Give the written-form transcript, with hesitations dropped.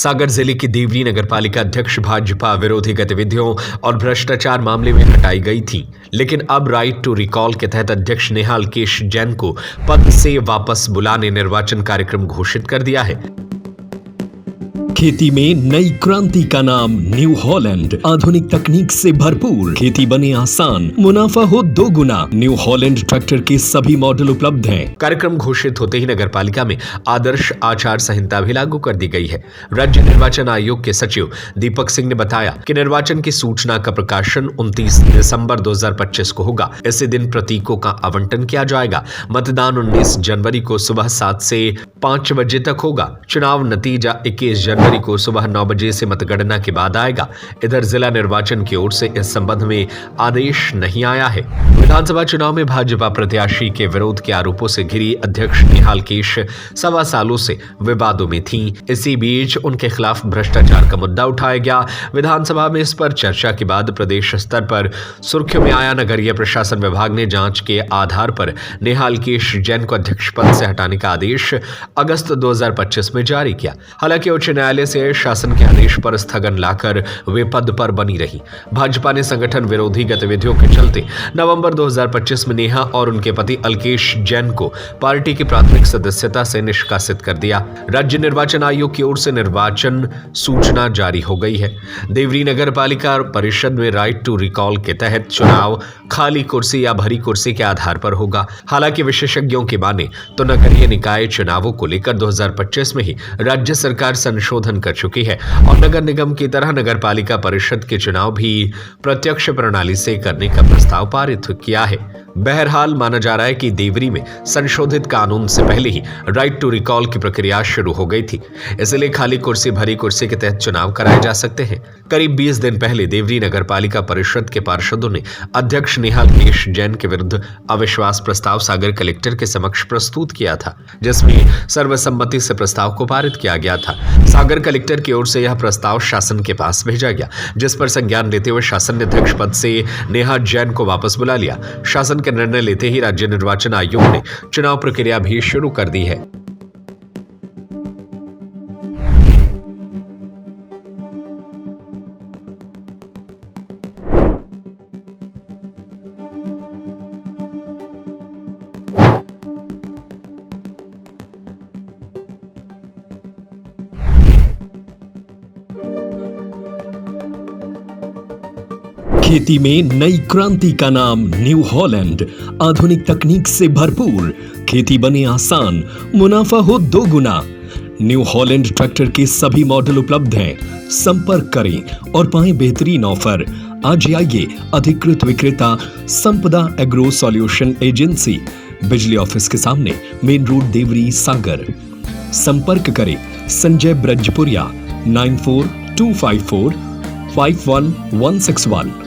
सागर जिले की देवरी नगरपालिका अध्यक्ष भाजपा विरोधी गतिविधियों और भ्रष्टाचार मामले में हटाई गई थी, लेकिन अब राइट टू रिकॉल के तहत अध्यक्ष नेहा अल्केश जैन को पद से वापस बुलाने निर्वाचन कार्यक्रम घोषित कर दिया है। खेती में नई क्रांति का नाम न्यू हॉलैंड। आधुनिक तकनीक से भरपूर, खेती बने आसान, मुनाफा हो 2 गुना। न्यू हॉलैंड ट्रैक्टर के सभी मॉडल उपलब्ध हैं। कार्यक्रम घोषित होते ही नगरपालिका में आदर्श आचार संहिता भी लागू कर दी गई है। राज्य निर्वाचन आयोग के सचिव दीपक सिंह ने बताया कि निर्वाचन की सूचना का प्रकाशन 29 दिसंबर 2025 को होगा। इसी दिन प्रतीकों का आवंटन किया जाएगा। मतदान 19 जनवरी को सुबह 7 से 5 बजे तक होगा। चुनाव नतीजा 21 जनवरी को सुबह 9 बजे से मतगणना के बाद आएगा। इधर जिला निर्वाचन की ओर से इस संबंध में आदेश नहीं आया है। विधानसभा चुनाव में भाजपा प्रत्याशी के विरोध के आरोपों से घिरी अध्यक्ष नेहा अल्केश 1.25 सालों से विवादों में थीं। इसी बीच उनके खिलाफ भ्रष्टाचार का मुद्दा उठाया गया। विधानसभा में इस पर चर्चा के बाद प्रदेश स्तर पर सुर्खियों में आया। नगरीय प्रशासन विभाग ने जांच के आधार पर नेहा अल्केश जैन को अध्यक्ष पद से हटाने का आदेश अगस्त 2025 में जारी किया। हालांकि उच्च न्यायालय से शासन के आदेश पर स्थगन लाकर वे पद पर बनी रही। भाजपा ने संगठन विरोधी गतिविधियों के चलते नवंबर 2025 में नेहा और उनके पति अल्केश जैन को पार्टी की प्राथमिक सदस्यता से निष्कासित कर दिया। राज्य निर्वाचन आयोग की ओर से निर्वाचन सूचना जारी हो गई है। देवरी नगर पालिका परिषद में राइट टू रिकॉल के तहत चुनाव खाली कुर्सी या भरी कुर्सी के आधार पर होगा। हालांकि विशेषज्ञों की माने तो नगरीय निकाय चुनावों को लेकर 2025 में ही राज्य सरकार संशोधन कर चुकी है और नगर निगम की तरह नगर पालिका परिषद के चुनाव भी प्रत्यक्ष प्रणाली से करने का प्रस्ताव पारित किया है। बहरहाल माना जा रहा है कि देवरी में संशोधित कानून से पहले ही राइट टू रिकॉल की प्रक्रिया शुरू हो गई थी, इसलिए खाली कुर्सी भरी कुर्सी के तहत चुनाव कराए जा सकते हैं। करीब 20 दिन पहले देवरी नगर पालिका परिषद के पार्षदों ने अध्यक्ष नेहा अल्केश जैन के विरुद्ध अविश्वास प्रस्ताव सागर कलेक्टर के समक्ष प्रस्तुत किया था, जिसमें सर्वसम्मति से प्रस्ताव को पारित किया गया था। सागर कलेक्टर की ओर से यह प्रस्ताव शासन के पास भेजा गया, जिस पर संज्ञान लेते हुए शासन ने अध्यक्ष पद से नेहा जैन को वापस बुला लिया। शासन के निर्णय लेते ही राज्य निर्वाचन आयोग ने चुनाव प्रक्रिया भी शुरू कर दी है। खेती में नई क्रांति का नाम न्यू हॉलैंड। आधुनिक तकनीक से भरपूर, खेती बने आसान, मुनाफा हो 2 गुना। न्यू हॉलैंड ट्रैक्टर के सभी मॉडल उपलब्ध हैं। संपर्क करें और पाएं बेहतरीन ऑफर। आज आइए अधिकृत विक्रेता संपदा एग्रो सॉल्यूशन एजेंसी, बिजली ऑफिस के सामने, मेन रोड, देवरी, सागर। संपर्क करें संजय ब्रजपुरिया 9425451161।